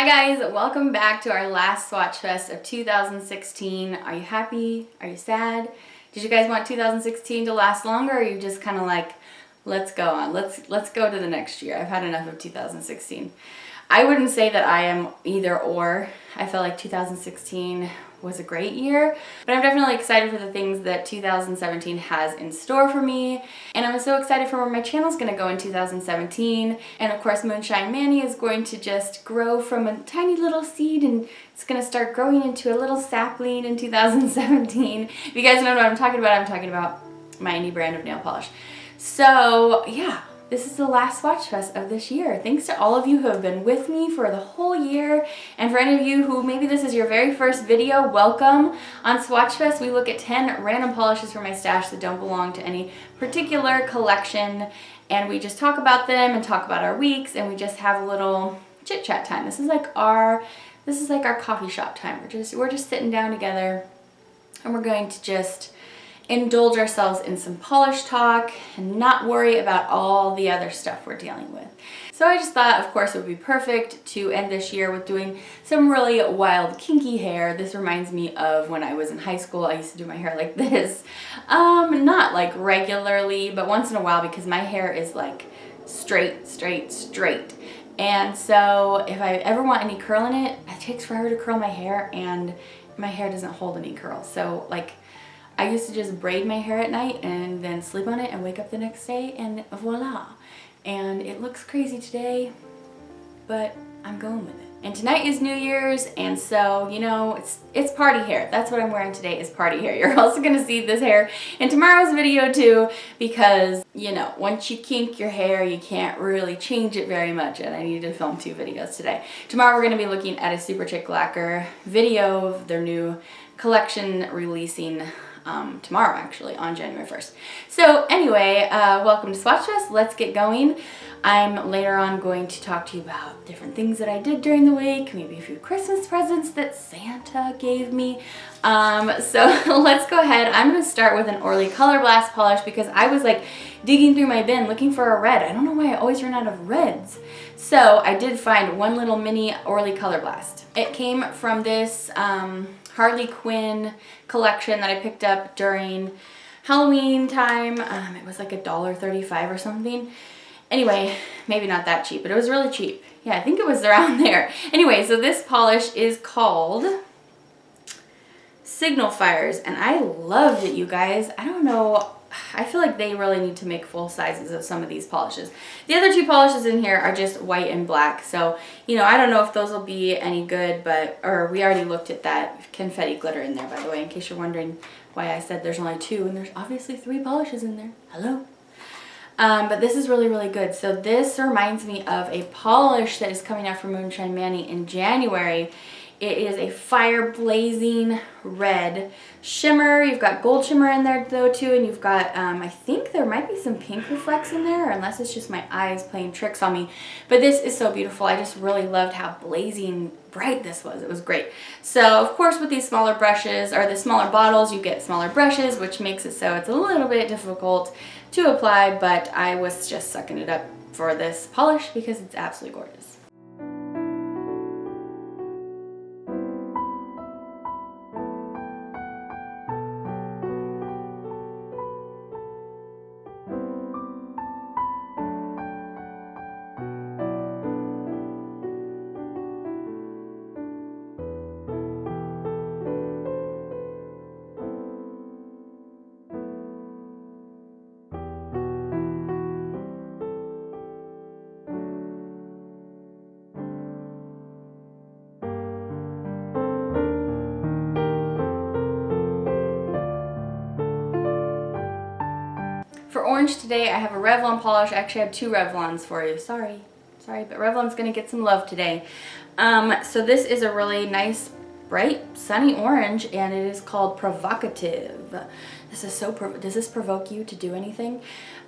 Hi guys, welcome back to our last Swatch Fest of 2016. Are you happy? Are you sad? Did you guys want 2016 to last longer, or are you just kind of like, let's go on, let's go to the next year? I've had enough of 2016. I wouldn't say that I am either or. I felt like 2016 was a great year, but I'm definitely excited for the things that 2017 has in store for me. And I'm so excited for where my channel's gonna go in 2017. And of course, Moonshine Manny is going to just grow from a tiny little seed, and it's gonna start growing into a little sapling in 2017. If you guys know what I'm talking about my indie brand of nail polish. So yeah, this is the last Swatch Fest of this year. Thanks to all of you who have been with me for the whole year, and for any of you who maybe this is your very first video, welcome. On Swatch Fest, we look at 10 random polishes from my stash that don't belong to any particular collection, and we just talk about them and talk about our weeks, and we just have a little chit chat time. This is like our coffee shop time. We're just sitting down together, and we're going to just indulge ourselves in some polish talk and not worry about all the other stuff we're dealing with. So I just thought, of course, it would be perfect to end this year with doing some really wild, kinky hair. This reminds me of when I was in high school. I used to do my hair like this. Not like regularly, but once in a while, because my hair is like straight. And so if I ever want any curl in it, it takes forever to curl my hair, and my hair doesn't hold any curls. So like, I used to just braid my hair at night and then sleep on it and wake up the next day and voila. And it looks crazy today, but I'm going with it. And tonight is New Year's, and so, you know, it's party hair. That's what I'm wearing today, is party hair. You're also gonna see this hair in tomorrow's video too, because, you know, once you kink your hair, you can't really change it very much, and I needed to film 2 videos today. Tomorrow we're gonna be looking at a Super Chick Lacquer video of their new collection releasing tomorrow, actually, on January 1st. So anyway, welcome to Swatch Fest. Let's get going. I'm later on going to talk to you about different things that I did during the week, maybe a few Christmas presents that Santa gave me. So let's go ahead. I'm going to start with an Orly Color Blast polish, because I was like digging through my bin looking for a red. I don't know why I always run out of reds. So I did find one little mini Orly Color Blast. It came from this Harley Quinn collection that I picked up during Halloween time. It was like $1.35 or something. Anyway, maybe not that cheap, but it was really cheap. Yeah, I think it was around there. Anyway, so this polish is called Signal Fires, and I loved it, you guys. I don't know, I feel like they really need to make full sizes of some of these polishes. The other 2 polishes in here are just white and black, so, you know, I don't know if those will be any good, but, or we already looked at that confetti glitter in there, by the way, in case you're wondering why I said there's only 2, and there's obviously 3 polishes in there. Hello? But this is really, really good. So this reminds me of a polish that is coming out from Moonshine Manny in January. It is a fire blazing red shimmer. You've got gold shimmer in there though too, and you've got, I think there might be some pink reflex in there, unless it's just my eyes playing tricks on me. But this is so beautiful. I just really loved how blazing bright this was. It was great. So of course with these smaller brushes, or the smaller bottles, you get smaller brushes, which makes it so it's a little bit difficult to apply, but I was just sucking it up for this polish because it's absolutely gorgeous. For orange today, I have a Revlon polish. I actually have 2 Revlons for you. Sorry, but Revlon's gonna get some love today. So this is a really nice, bright, sunny orange, and it is called Provocative. This is so, does this provoke you to do anything?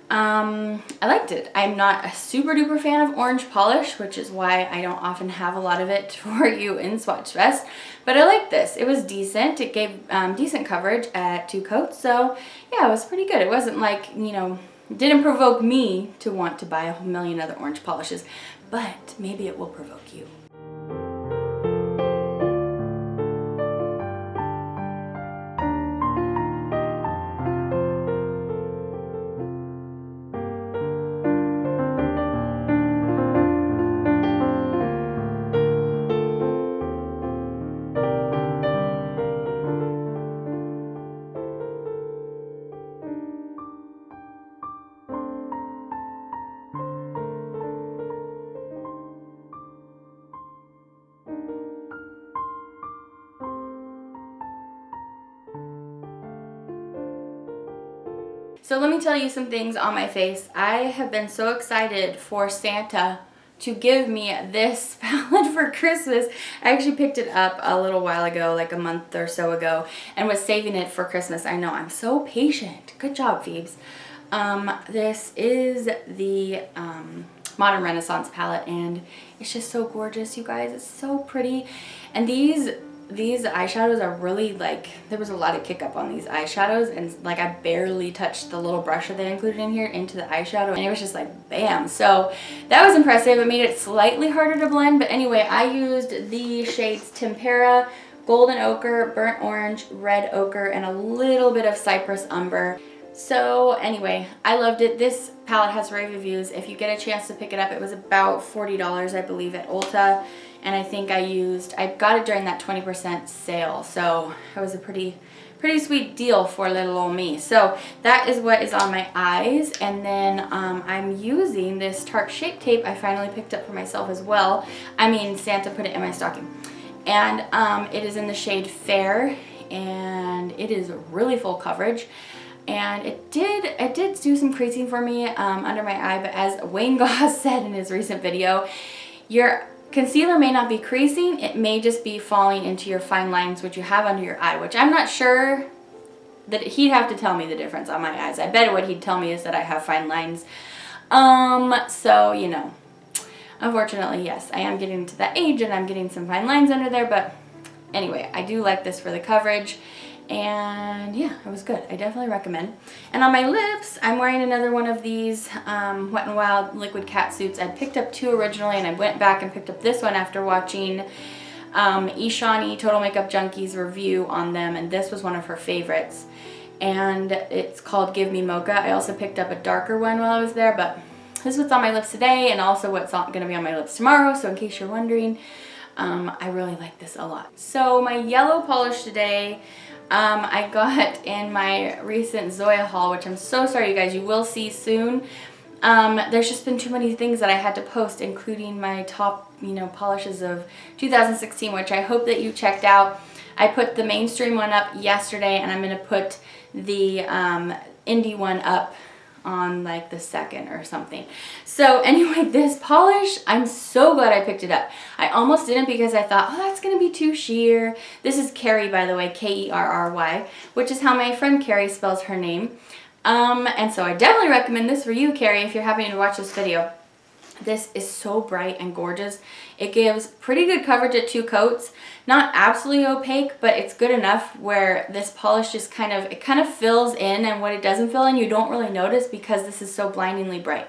I liked it. I'm not a super duper fan of orange polish, which is why I don't often have a lot of it for you in Swatch Fest, but I like this. It was decent. It gave decent coverage at 2 coats, so yeah, it was pretty good. It wasn't like, you know, it didn't provoke me to want to buy a million other orange polishes, but maybe it will provoke you. So let me tell you some things on my face. I have been so excited for Santa to give me this palette for Christmas. I actually picked it up a little while ago, like a month or so ago, and was saving it for Christmas. I know, I'm so patient. Good job, Phoebes. This is the Modern Renaissance palette, and it's just so gorgeous, you guys. It's so pretty. And these eyeshadows are really, like, there was a lot of kick up on these eyeshadows, and like I barely touched the little brush that they included in here into the eyeshadow, and it was just like bam. So that was impressive. It made it slightly harder to blend, but anyway, I used the shades Tempera, Golden Ochre, Burnt Orange, Red Ochre, and a little bit of Cypress Umber. So anyway, I loved it. This palette has rave reviews. If you get a chance to pick it up, it was about $40, I believe, at Ulta. And I think I got it during that 20% sale. So it was a pretty sweet deal for little old me. So that is what is on my eyes. And then I'm using this Tarte Shape Tape I finally picked up for myself as well. I mean, Santa put it in my stocking. And it is in the shade Fair, and it is really full coverage. And it did do some creasing for me under my eye, but as Wayne Goss said in his recent video, your concealer may not be creasing, it may just be falling into your fine lines which you have under your eye, which I'm not sure that he'd have to tell me the difference on my eyes. I bet what he'd tell me is that I have fine lines. So, you know, unfortunately, yes, I am getting to that age and I'm getting some fine lines under there, but anyway, I do like this for the coverage. And yeah, it was good. I definitely recommend. And on my lips, I'm wearing another one of these Wet n Wild liquid cat suits. I picked up two originally, and I went back and picked up this one after watching Ishani Total Makeup Junkie's review on them, and this was one of her favorites. And it's called Give Me Mocha. I also picked up a darker one while I was there, but this is what's on my lips today and also what's going to be on my lips tomorrow, so in case you're wondering, I really like this a lot. So my yellow polish today, I got in my recent Zoya haul, which I'm so sorry, you guys, you will see soon. There's just been too many things that I had to post, including my top, you know, polishes of 2016, which I hope that you checked out. I put the mainstream one up yesterday, and I'm going to put the indie one up on like the 2nd or something. So anyway, this polish, I'm so glad I picked it up. I almost didn't because I thought, oh, that's gonna be too sheer. This is Kerry, by the way, Kerry, which is how my friend Kerry spells her name. And so I definitely recommend this for you, Kerry, if you're happening to watch this video. This is so bright and gorgeous. It gives pretty good coverage at 2 coats. Not absolutely opaque, but it's good enough where this polish just kind of fills in, and what it doesn't fill in you don't really notice because this is so blindingly bright.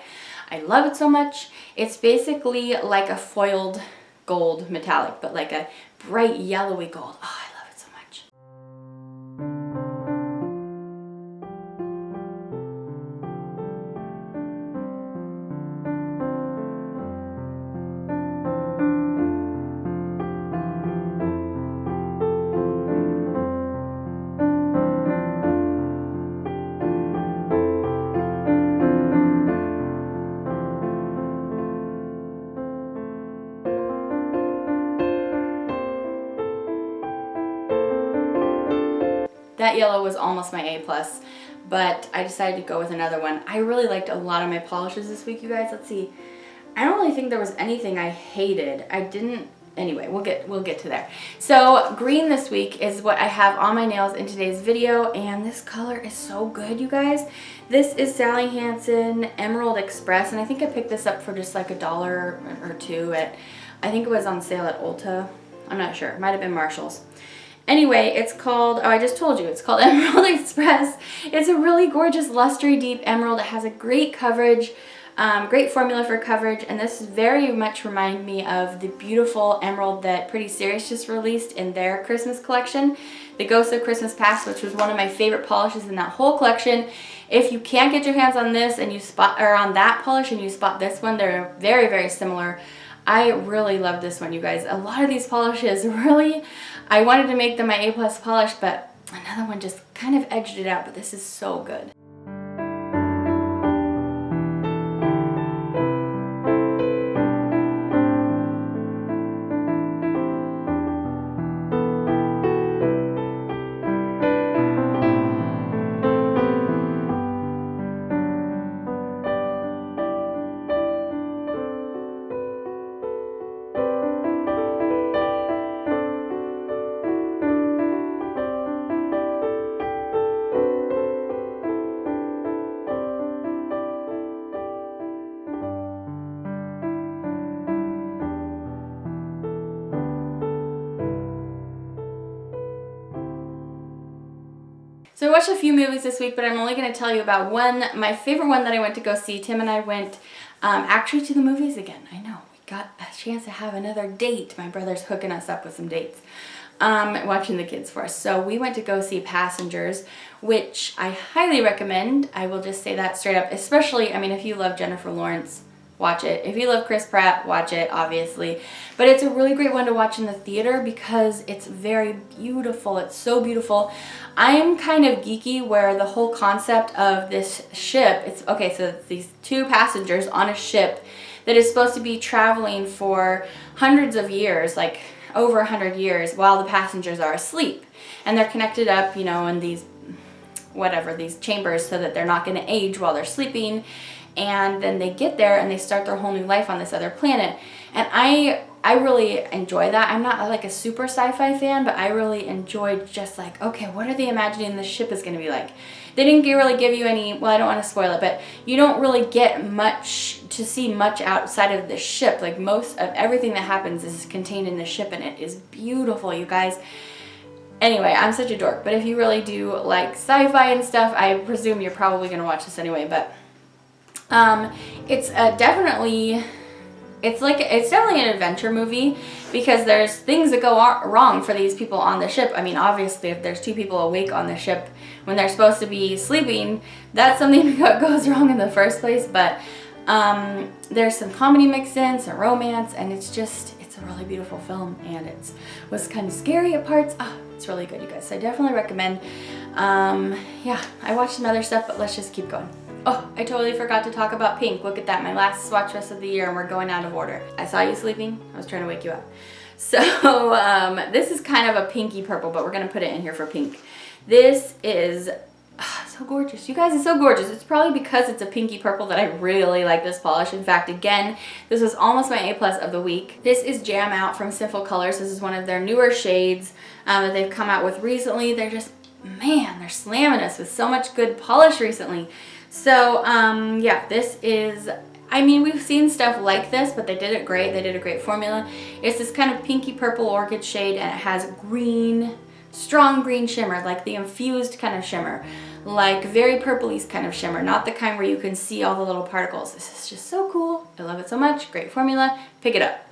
I love it so much. It's basically like a foiled gold metallic, but like a bright yellowy gold. Oh, I love it so much. That yellow was almost my A+, but I decided to go with another one. I really liked a lot of my polishes this week, you guys. Let's see. I don't really think there was anything I hated. Anyway, we'll get to there. So green this week is what I have on my nails in today's video, and this color is so good, you guys. This is Sally Hansen Emerald Express, and I think I picked this up for just like $1 or $2 at, I think it was on sale at Ulta. I'm not sure. It might have been Marshall's. Anyway, it's called, oh, I just told you, it's called Emerald Express. It's a really gorgeous, lustery, deep emerald. It has a great coverage, great formula for coverage, and this very much reminds me of the beautiful emerald that Pretty Serious just released in their Christmas collection, the Ghost of Christmas Past, which was one of my favorite polishes in that whole collection. If you can't get your hands on this and you spot, or on that polish and you spot this one, they're very, very similar. I really love this one, you guys. A lot of these polishes really, I wanted to make them my A+ polish, but another one just kind of edged it out, but this is so good. So I watched a few movies this week, but I'm only going to tell you about one, my favorite one that I went to go see. Tim and I went actually to the movies again. I know, we got a chance to have another date. My brother's hooking us up with some dates, watching the kids for us. So we went to go see Passengers, which I highly recommend. I will just say that straight up, especially, I mean, if you love Jennifer Lawrence, watch it. If you love Chris Pratt, watch it, obviously. But it's a really great one to watch in the theater because it's very beautiful. It's so beautiful. I'm kind of geeky where the whole concept of this ship, it's okay, so it's these two passengers on a ship that is supposed to be traveling for hundreds of years, like over 100 years, while the passengers are asleep. And they're connected up, you know, in these, whatever, these chambers so that they're not going to age while they're sleeping. And then they get there and they start their whole new life on this other planet. And I really enjoy that. I'm not like a super sci-fi fan, but I really enjoyed just like, okay, what are they imagining the ship is going to be like? They didn't really give you any, well, I don't want to spoil it, but you don't really get much to see much outside of the ship. Like most of everything that happens is contained in the ship, and it is beautiful, you guys. Anyway, I'm such a dork, but if you really do like sci-fi and stuff, I presume you're probably going to watch this anyway, but it's definitely an adventure movie because there's things that go wrong for these people on the ship. I mean, obviously, if there's two people awake on the ship when they're supposed to be sleeping, that's something that goes wrong in the first place. But there's some comedy mixed in, some romance, and it's a really beautiful film, and it was kind of scary at parts. It's really good, you guys. So I definitely recommend. Yeah, I watched some other stuff, but let's just keep going. Oh, I totally forgot to talk about pink. Look at that, my last Swatchfest of the year, and we're going out of order. I saw you sleeping. I was trying to wake you up. So this is kind of a pinky purple, but we're gonna put it in here for pink. This is so gorgeous. You guys, it's so gorgeous. It's probably because it's a pinky purple that I really like this polish. In fact, again, this was almost my A+ of the week. This is Jam Out from Sinful Colors. This is one of their newer shades that they've come out with recently. They're just, man, they're slamming us with so much good polish recently. So, yeah, this is, I mean, we've seen stuff like this, but they did it great. They did a great formula. It's this kind of pinky purple orchid shade, and it has green, strong green shimmer, like the infused kind of shimmer, like very purpley kind of shimmer, not the kind where you can see all the little particles. This is just so cool. I love it so much. Great formula. Pick it up.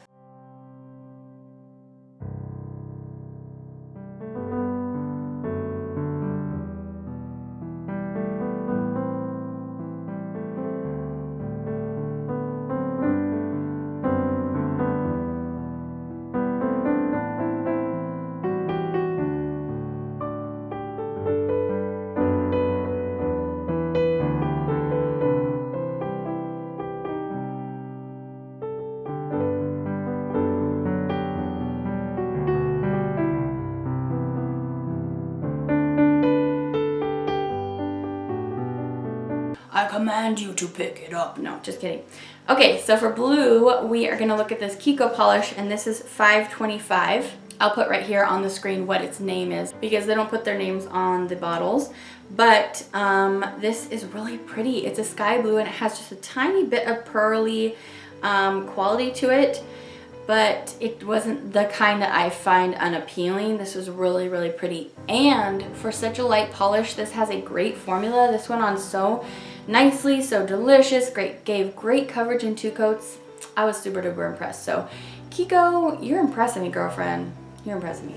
I command you to pick it up. No, just kidding. Okay, so for blue, we are gonna look at this Kiko polish, and this is 525. I'll put right here on the screen what its name is because they don't put their names on the bottles. But this is really pretty. It's a sky blue, and it has just a tiny bit of pearly quality to it, but it wasn't the kind that I find unappealing. This was really, really pretty. And for such a light polish, this has a great formula. This went on so nicely, so delicious, gave great coverage in 2 coats. I was super duper impressed. So Kiko, you're impressing me, girlfriend. You're impressing me.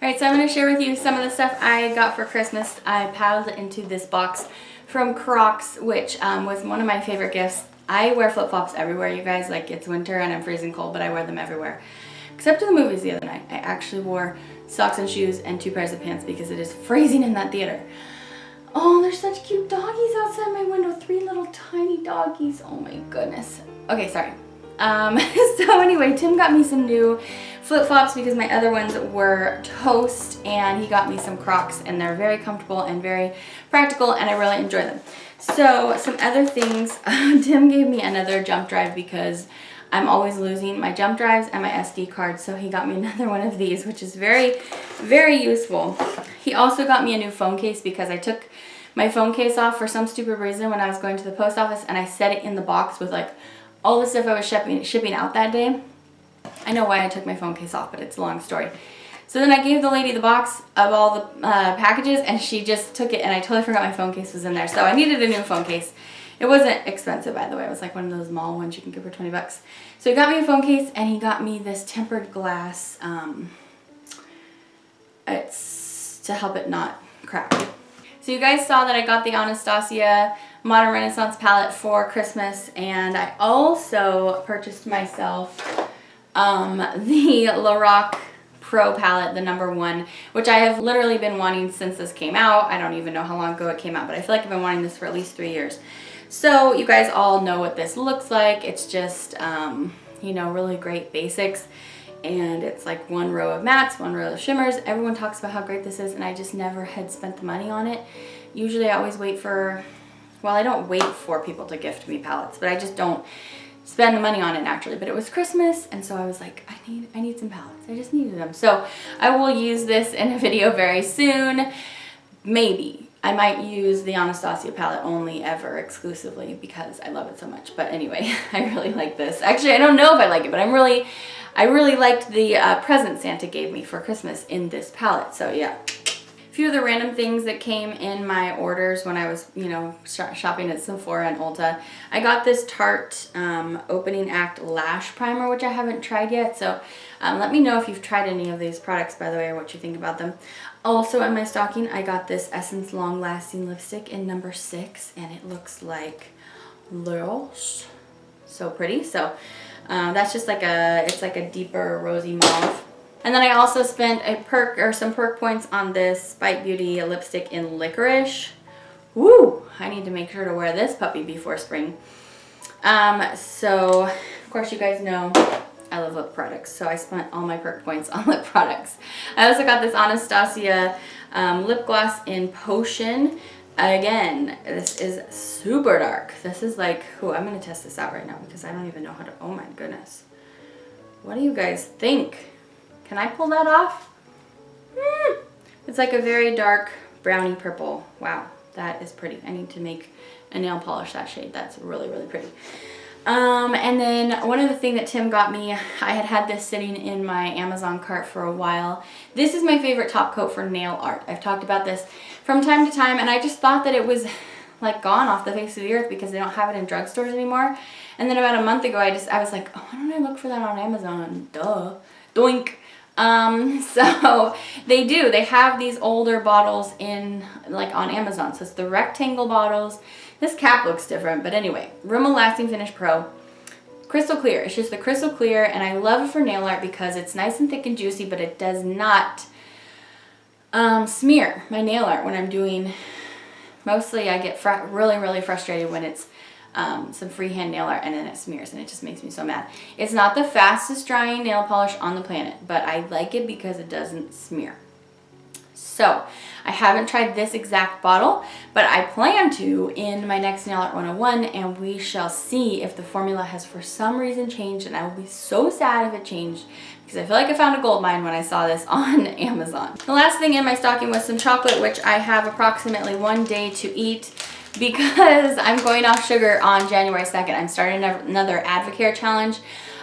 Alright, so I'm going to share with you some of the stuff I got for Christmas. I piled it into this box from Crocs, which was one of my favorite gifts. I wear flip-flops everywhere, you guys. Like, it's winter and I'm freezing cold, but I wear them everywhere. Except to the movies the other night. I actually wore socks and shoes and 2 pairs of pants because it is freezing in that theater. Oh, there's such cute doggies outside my window. 3 little tiny doggies. Oh my goodness. Okay, sorry. So anyway, Tim got me some new flip-flops because my other ones were toast, and he got me some Crocs, and they're very comfortable and very practical, and I really enjoy them. So some other things, Tim gave me another jump drive because I'm always losing my jump drives and my SD cards, so he got me another one of these, which is very, very useful. He also got me a new phone case because I took my phone case off for some stupid reason when I was going to the post office, and I set it in the box with like all the stuff I was shipping out that day. I know why I took my phone case off, but it's a long story. So then I gave the lady the box of all the packages, and she just took it, and I totally forgot my phone case was in there. So I needed a new phone case. It wasn't expensive, by the way. It was like one of those mall ones you can get for 20 bucks. So he got me a phone case, and he got me this tempered glass. It's to help it not crack. So you guys saw that I got the Anastasia Modern Renaissance palette for Christmas, and I also purchased myself the Lorac Pro palette, the #1, which I have literally been wanting since this came out. I don't even know how long ago it came out, but I feel like I've been wanting this for at least 3 years. So you guys all know what this looks like. It's just, you know, really great basics. And it's like one row of mattes, one row of shimmers. Everyone talks about how great this is, and I just never had spent the money on it. Usually I always wait for, well, I don't wait for people to gift me palettes, but I just don't spend the money on it naturally. But it was Christmas, and so I was like, I need some palettes. I just needed them. So I will use this in a video very soon. Maybe. I might use the Anastasia palette only ever exclusively because I love it so much. But anyway, I really like this. Actually, I don't know if I like it, but I really liked the present Santa gave me for Christmas in this palette. So yeah. A few of the random things that came in my orders when I was, you know, shopping at Sephora and Ulta. I got this Tarte Opening Act Lash Primer, which I haven't tried yet. So let me know if you've tried any of these products, by the way, or what you think about them. Also in my stocking, I got this Essence Long Lasting Lipstick in #6, and it looks like Lush. So pretty. So that's just like it's like a deeper rosy mauve. And then I also spent some perk points on this Spike Beauty lipstick in Licorice. Woo! I need to make sure to wear this puppy before spring. So of course you guys know I love lip products, so I spent all my perk points on lip products. I also got this Anastasia lip gloss in Potion. Again, this is super dark. This is like, I'm gonna test this out right now because I don't even know how to, oh my goodness. What do you guys think? Can I pull that off? It's like a very dark brownie purple. Wow, that is pretty. I need to make a nail polish that shade. That's really, really pretty. And then one other thing that Tim got me, I had this sitting in my Amazon cart for a while. This is my favorite top coat for nail art. I've talked about this from time to time, and I just thought that it was like gone off the face of the earth because they don't have it in drugstores anymore. And then about a month ago, I was like, oh, why don't I look for that on Amazon? Duh. Doink. So they do. They have these older bottles in, like, on Amazon. So it's the rectangle bottles. This cap looks different, but anyway, Rimmel Lasting Finish Pro. Crystal clear. It's just the crystal clear, and I love it for nail art because it's nice and thick and juicy, but it does not smear my nail art when I'm doing. Mostly I get really, really frustrated when it's some freehand nail art and then it smears, and it just makes me so mad. It's not the fastest drying nail polish on the planet, but I like it because it doesn't smear. So I haven't tried this exact bottle, but I plan to in my next Nail Art 101, and we shall see if the formula has for some reason changed, and I will be so sad if it changed because I feel like I found a gold mine when I saw this on Amazon. The last thing in my stocking was some chocolate, which I have approximately 1 day to eat because I'm going off sugar on January 2nd. I'm starting another Advocare challenge.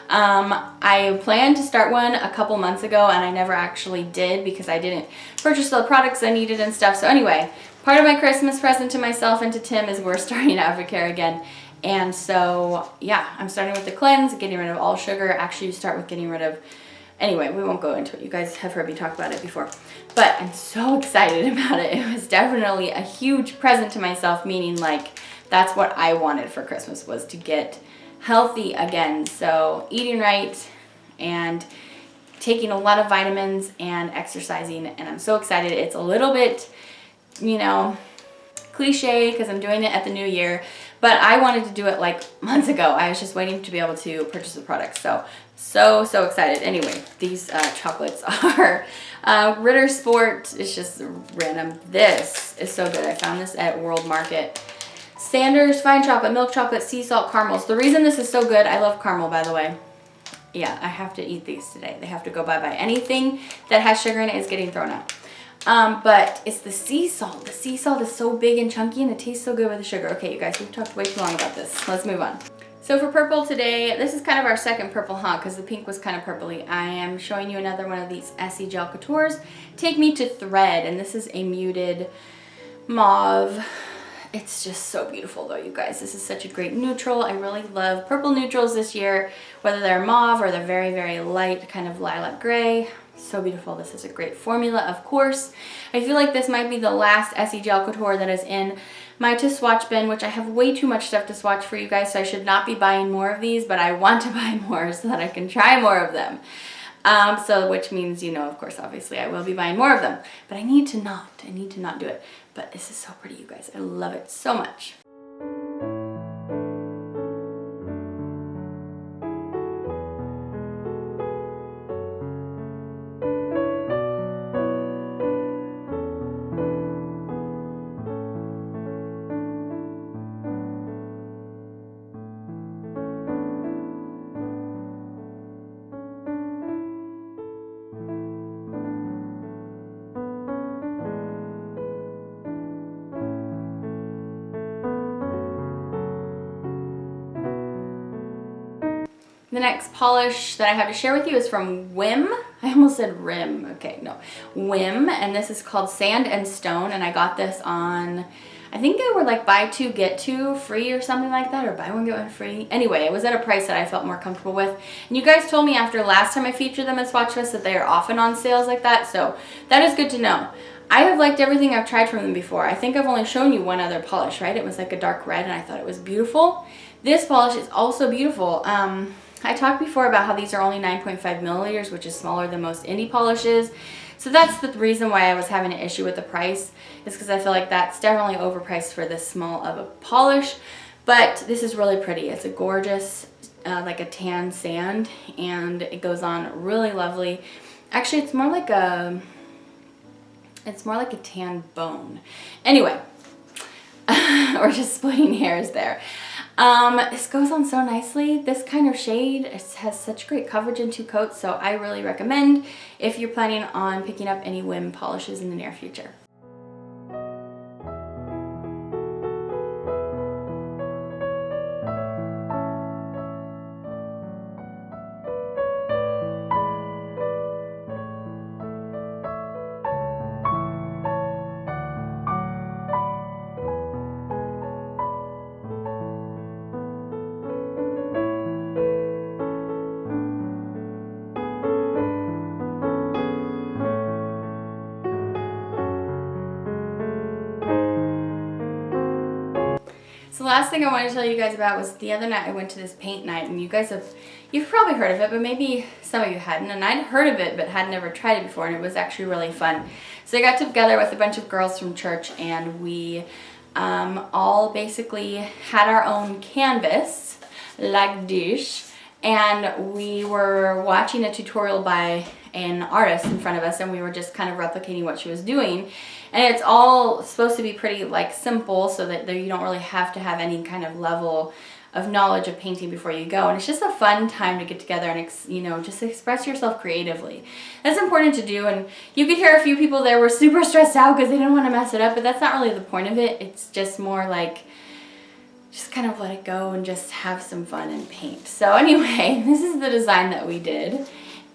I planned to start one a couple months ago, and I never actually did because I didn't purchase the products I needed and stuff. So anyway, part of my Christmas present to myself and to Tim is we're starting Advocare again. And so yeah, I'm starting with the cleanse, getting rid of all sugar. Actually, you start with getting rid of, anyway, we won't go into it. You guys have heard me talk about it before. But I'm so excited about it. It was definitely a huge present to myself, meaning like that's what I wanted for Christmas, was to get healthy again. So eating right and taking a lot of vitamins and exercising, and I'm so excited. It's a little bit, you know, cliche because I'm doing it at the new year, but I wanted to do it like months ago. I was just waiting to be able to purchase the product. So excited. Anyway, these chocolates are Ritter Sport. It's just random. This is so good. I found this at World Market. Sanders Fine Chocolate, Milk Chocolate, Sea Salt Caramels. The reason this is so good, I love caramel, by the way. Yeah, I have to eat these today. They have to go bye-bye. Anything that has sugar in it is getting thrown out. But it's the sea salt. The sea salt is so big and chunky and it tastes so good with the sugar. Okay, you guys, we've talked way too long about this. Let's move on. So for purple today, this is kind of our second purple, because the pink was kind of purpley. I am showing you another one of these Essie Gel Couture's. Take Me to Thread, and this is a muted mauve. It's just so beautiful though, you guys. This is such a great neutral. I really love purple neutrals this year, whether they're mauve or they're very, very light, kind of lilac gray. So beautiful. This is a great formula, of course. I feel like this might be the last Essie Gel Couture that is in my to swatch bin, which I have way too much stuff to swatch for you guys, so I should not be buying more of these, but I want to buy more so that I can try more of them. So which means, you know, of course, obviously I will be buying more of them, but I need to not do it. But this is so pretty, you guys. I love it so much. The next polish that I have to share with you is from Whim. I almost said Rim. Okay, no. Whim, and this is called Sand and Stone, and I got this on, I think they were like buy two, get two free or something like that, or buy one, get one free. Anyway, it was at a price that I felt more comfortable with. And you guys told me after last time I featured them at Swatchfest that they are often on sales like that, so that is good to know. I have liked everything I've tried from them before. I think I've only shown you one other polish, right? It was like a dark red, and I thought it was beautiful. This polish is also beautiful. I talked before about how these are only 9.5 milliliters, which is smaller than most indie polishes. So that's the reason why I was having an issue with the price, is because I feel like that's definitely overpriced for this small of a polish. But this is really pretty. It's a gorgeous, like a tan sand, and it goes on really lovely. Actually, it's more like a tan bone. Anyway, we're just splitting hairs there. This goes on so nicely. This kind of shade, it has such great coverage in 2 coats, so I really recommend if you're planning on picking up any Whim polishes in the near future. So the last thing I wanted to tell you guys about was the other night I went to this paint night, and you've probably heard of it, but maybe some of you hadn't, and I'd heard of it but had never tried it before, and it was actually really fun. So I got together with a bunch of girls from church, and we all basically had our own canvas, like this, and we were watching a tutorial by an artist in front of us, and we were just kind of replicating what she was doing. And it's all supposed to be pretty like simple, so that you don't really have to have any kind of level of knowledge of painting before you go. And it's just a fun time to get together and just express yourself creatively. That's important to do, and you could hear a few people there were super stressed out because they didn't want to mess it up, but that's not really the point of it. It's just more like just kind of let it go and just have some fun and paint. So anyway, this is the design that we did.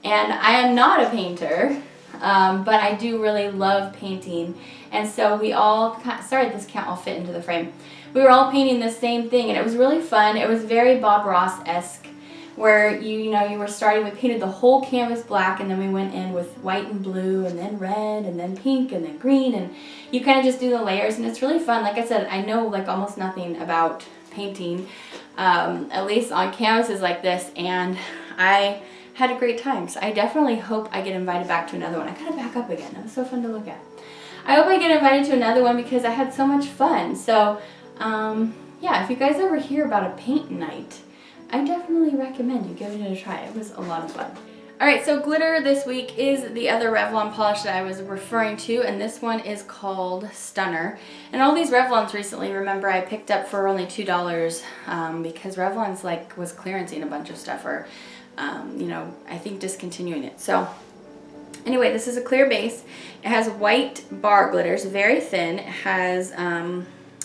And I am not a painter, but I do really love painting. And so we all, sorry this can't all fit into the frame. We were all painting the same thing, and it was really fun. It was very Bob Ross-esque, where you were starting, we painted the whole canvas black, and then we went in with white and blue, and then red, and then pink, and then green, and you kind of just do the layers, and it's really fun. Like I said, I know like almost nothing about painting, at least on canvases like this, and I had a great time. So I definitely hope I get invited back to another one. I gotta back up again. That was so fun to look at. I hope I get invited to another one because I had so much fun. So yeah, if you guys ever hear about a paint night, I definitely recommend you give it a try. It was a lot of fun. Alright, so glitter this week is the other Revlon polish that I was referring to, and this one is called Stunner. And all these Revlons recently, remember, I picked up for only $2 because Revlon's like was clearancing a bunch of stuff, or you know, I think discontinuing it. So anyway, this is a clear base. It has white bar glitters, very thin. It has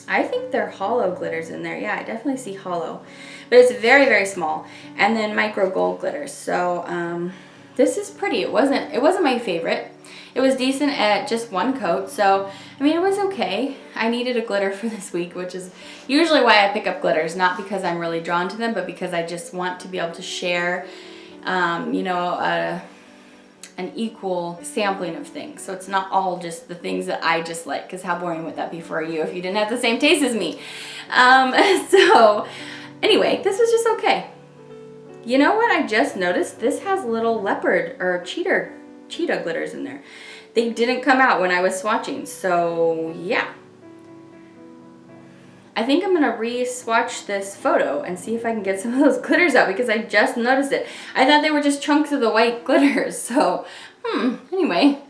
I think they're hollow glitters in there. Yeah, I definitely see hollow. But it's very, very small. And then micro gold glitters. So this is pretty. It wasn't my favorite. It was decent at just one coat. So, I mean, it was okay. I needed a glitter for this week, which is usually why I pick up glitters. Not because I'm really drawn to them, but because I just want to be able to share, you know, an equal sampling of things. So it's not all just the things that I just like, because how boring would that be for you if you didn't have the same taste as me? So anyway, this was just okay. You know what I just noticed? This has little leopard or cheetah glitters in there. They didn't come out when I was swatching, so yeah. I think I'm gonna re-swatch this photo and see if I can get some of those glitters out, because I just noticed it. I thought they were just chunks of the white glitters, so, anyway.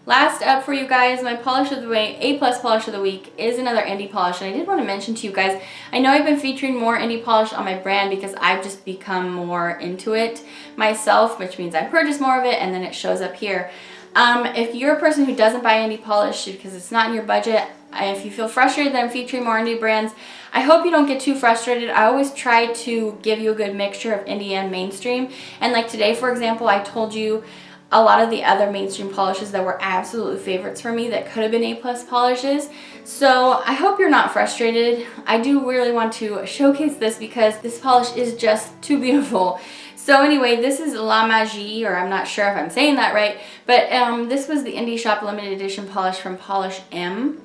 Last up for you guys, my polish of the week, A+ polish of the week, is another indie polish. And I did want to mention to you guys, I know I've been featuring more indie polish on my brand because I've just become more into it myself, which means I purchase more of it and then it shows up here. If you're a person who doesn't buy indie polish because it's not in your budget, if you feel frustrated that I'm featuring more indie brands, I hope you don't get too frustrated. I always try to give you a good mixture of indie and mainstream. And like today, for example, I told you a lot of the other mainstream polishes that were absolute favorites for me that could have been A+ polishes. So I hope you're not frustrated. I do really want to showcase this because this polish is just too beautiful. So anyway, this is La Magie, or I'm not sure if I'm saying that right, but this was the Indie Shop limited edition polish from Polish M.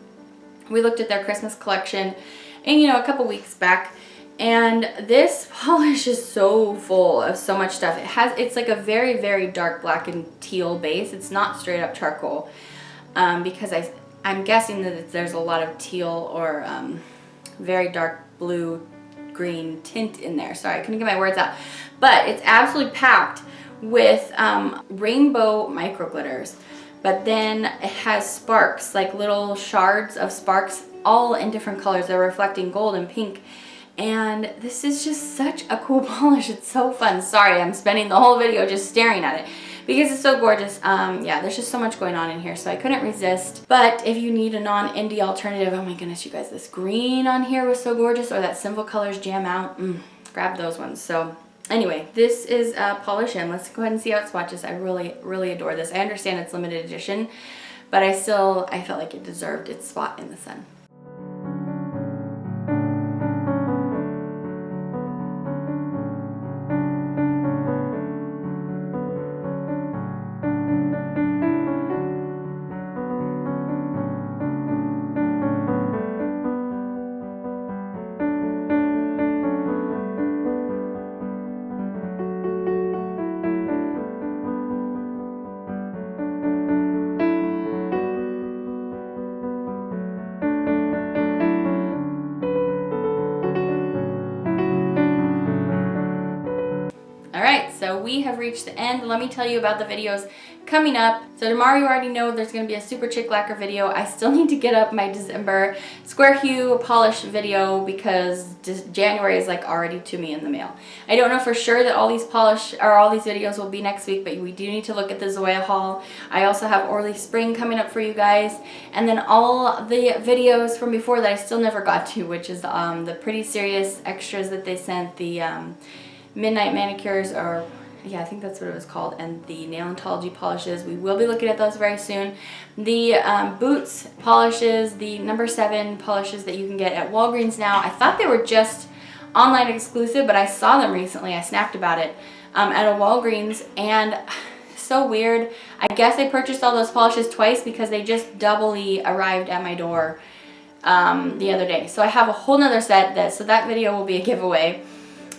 We looked at their Christmas collection, and you know, a couple weeks back. And this polish is so full of so much stuff. It's like a very, very dark black and teal base. It's not straight up charcoal because I'm guessing that there's a lot of teal or very dark blue green tint in there. Sorry, I couldn't get my words out. But it's absolutely packed with rainbow micro glitters. But then it has sparks, like little shards of sparks, all in different colors. They're reflecting gold and pink. And this is just such a cool polish. It's so fun. Sorry, I'm spending the whole video just staring at it because it's so gorgeous. Yeah, there's just so much going on in here, so I couldn't resist. But if you need a non-indie alternative, oh my goodness, you guys, this green on here was so gorgeous, or that Sinful Colors Jam Out, grab those ones. So anyway, this is Polish M. Let's go ahead and see how it swatches. I really, really adore this. I understand it's limited edition, but I felt like it deserved its spot in the sun. Alright, so we have reached the end. Let me tell you about the videos coming up. So tomorrow you already know there's going to be a Super Chick Lacquer video. I still need to get up my December Square Hue polish video because January is like already to me in the mail. I don't know for sure that all these videos will be next week, but we do need to look at the Zoya haul. I also have Orly Spring coming up for you guys, and then all the videos from before that I still never got to, which is the Pretty Serious extras that they sent, the Midnight Manicures, or yeah, I think that's what it was called, and the Nail Ontology polishes. We will be looking at those very soon. The Boots polishes, the number 7 polishes that you can get at Walgreens now. I thought they were just online exclusive, but I saw them recently. I snapped about it. at a Walgreens, and so weird. I guess I purchased all those polishes twice because they just doubly arrived at my door the other day. So I have a whole nother set, so that video will be a giveaway.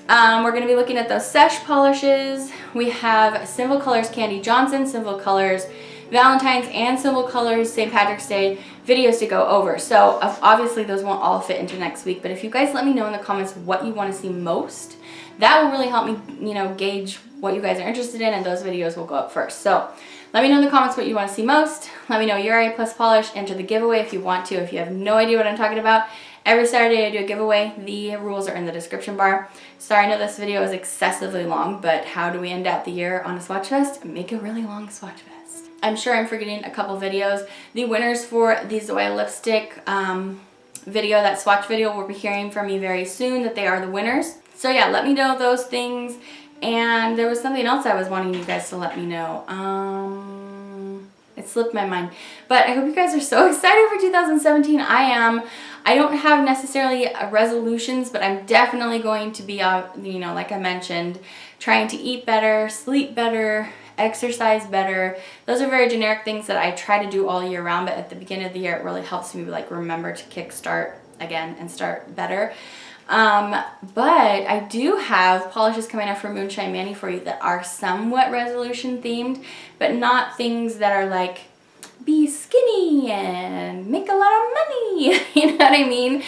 We're going to be looking at those Sesh polishes. We have Sinful Colors Candy Johnson, Sinful Colors Valentine's, and Sinful Colors St. Patrick's Day videos to go over. So obviously those won't all fit into next week, but if you guys let me know in the comments what you want to see most, that will really help me, you know, gauge what you guys are interested in, and those videos will go up first. So let me know in the comments what you want to see most. Let me know your A+ polish. Enter the giveaway if you want to. If you have no idea what I'm talking about, every Saturday I do a giveaway. The rules are in the description bar. Sorry, I know this video is excessively long, but how do we end out the year on a Swatch Fest? Make a really long Swatch Fest. I'm sure I'm forgetting a couple videos. The winners for the Zoya lipstick video, that swatch video, will be hearing from me very soon that they are the winners. So yeah, let me know those things. And there was something else I was wanting you guys to let me know. It slipped my mind. But I hope you guys are so excited for 2017. I am. I don't have necessarily resolutions, but I'm definitely going to be, you know, like I mentioned, trying to eat better, sleep better, exercise better. Those are very generic things that I try to do all year round, but at the beginning of the year it really helps me like remember to kickstart again and start better. But I do have polishes coming up for Moonshine Manny for you that are somewhat resolution themed, but not things that are like be skinny and make a lot of money. You know what I mean?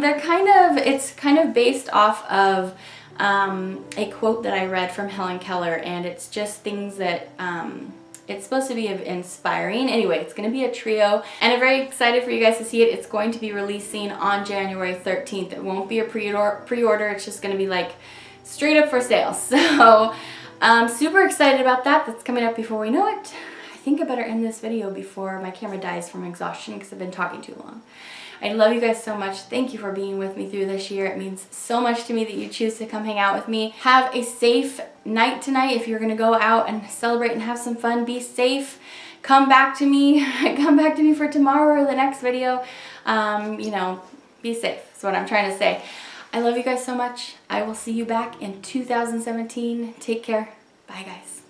They're kind of, it's kind of based off of a quote that I read from Helen Keller, and it's just things that it's supposed to be inspiring. Anyway, it's going to be a trio, and I'm very excited for you guys to see it. It's going to be releasing on January 13th. It won't be a pre-order. It's just going to be like straight up for sale. So I'm super excited about that. That's coming up before we know it. I think I better end this video before my camera dies from exhaustion because I've been talking too long. I love you guys so much. Thank you for being with me through this year. It means so much to me that you choose to come hang out with me. Have a safe night tonight. If you're going to go out and celebrate and have some fun, be safe. Come back to me. Come back to me for tomorrow or the next video. You know, be safe. That's what I'm trying to say. I love you guys so much. I will see you back in 2017. Take care. Bye, guys.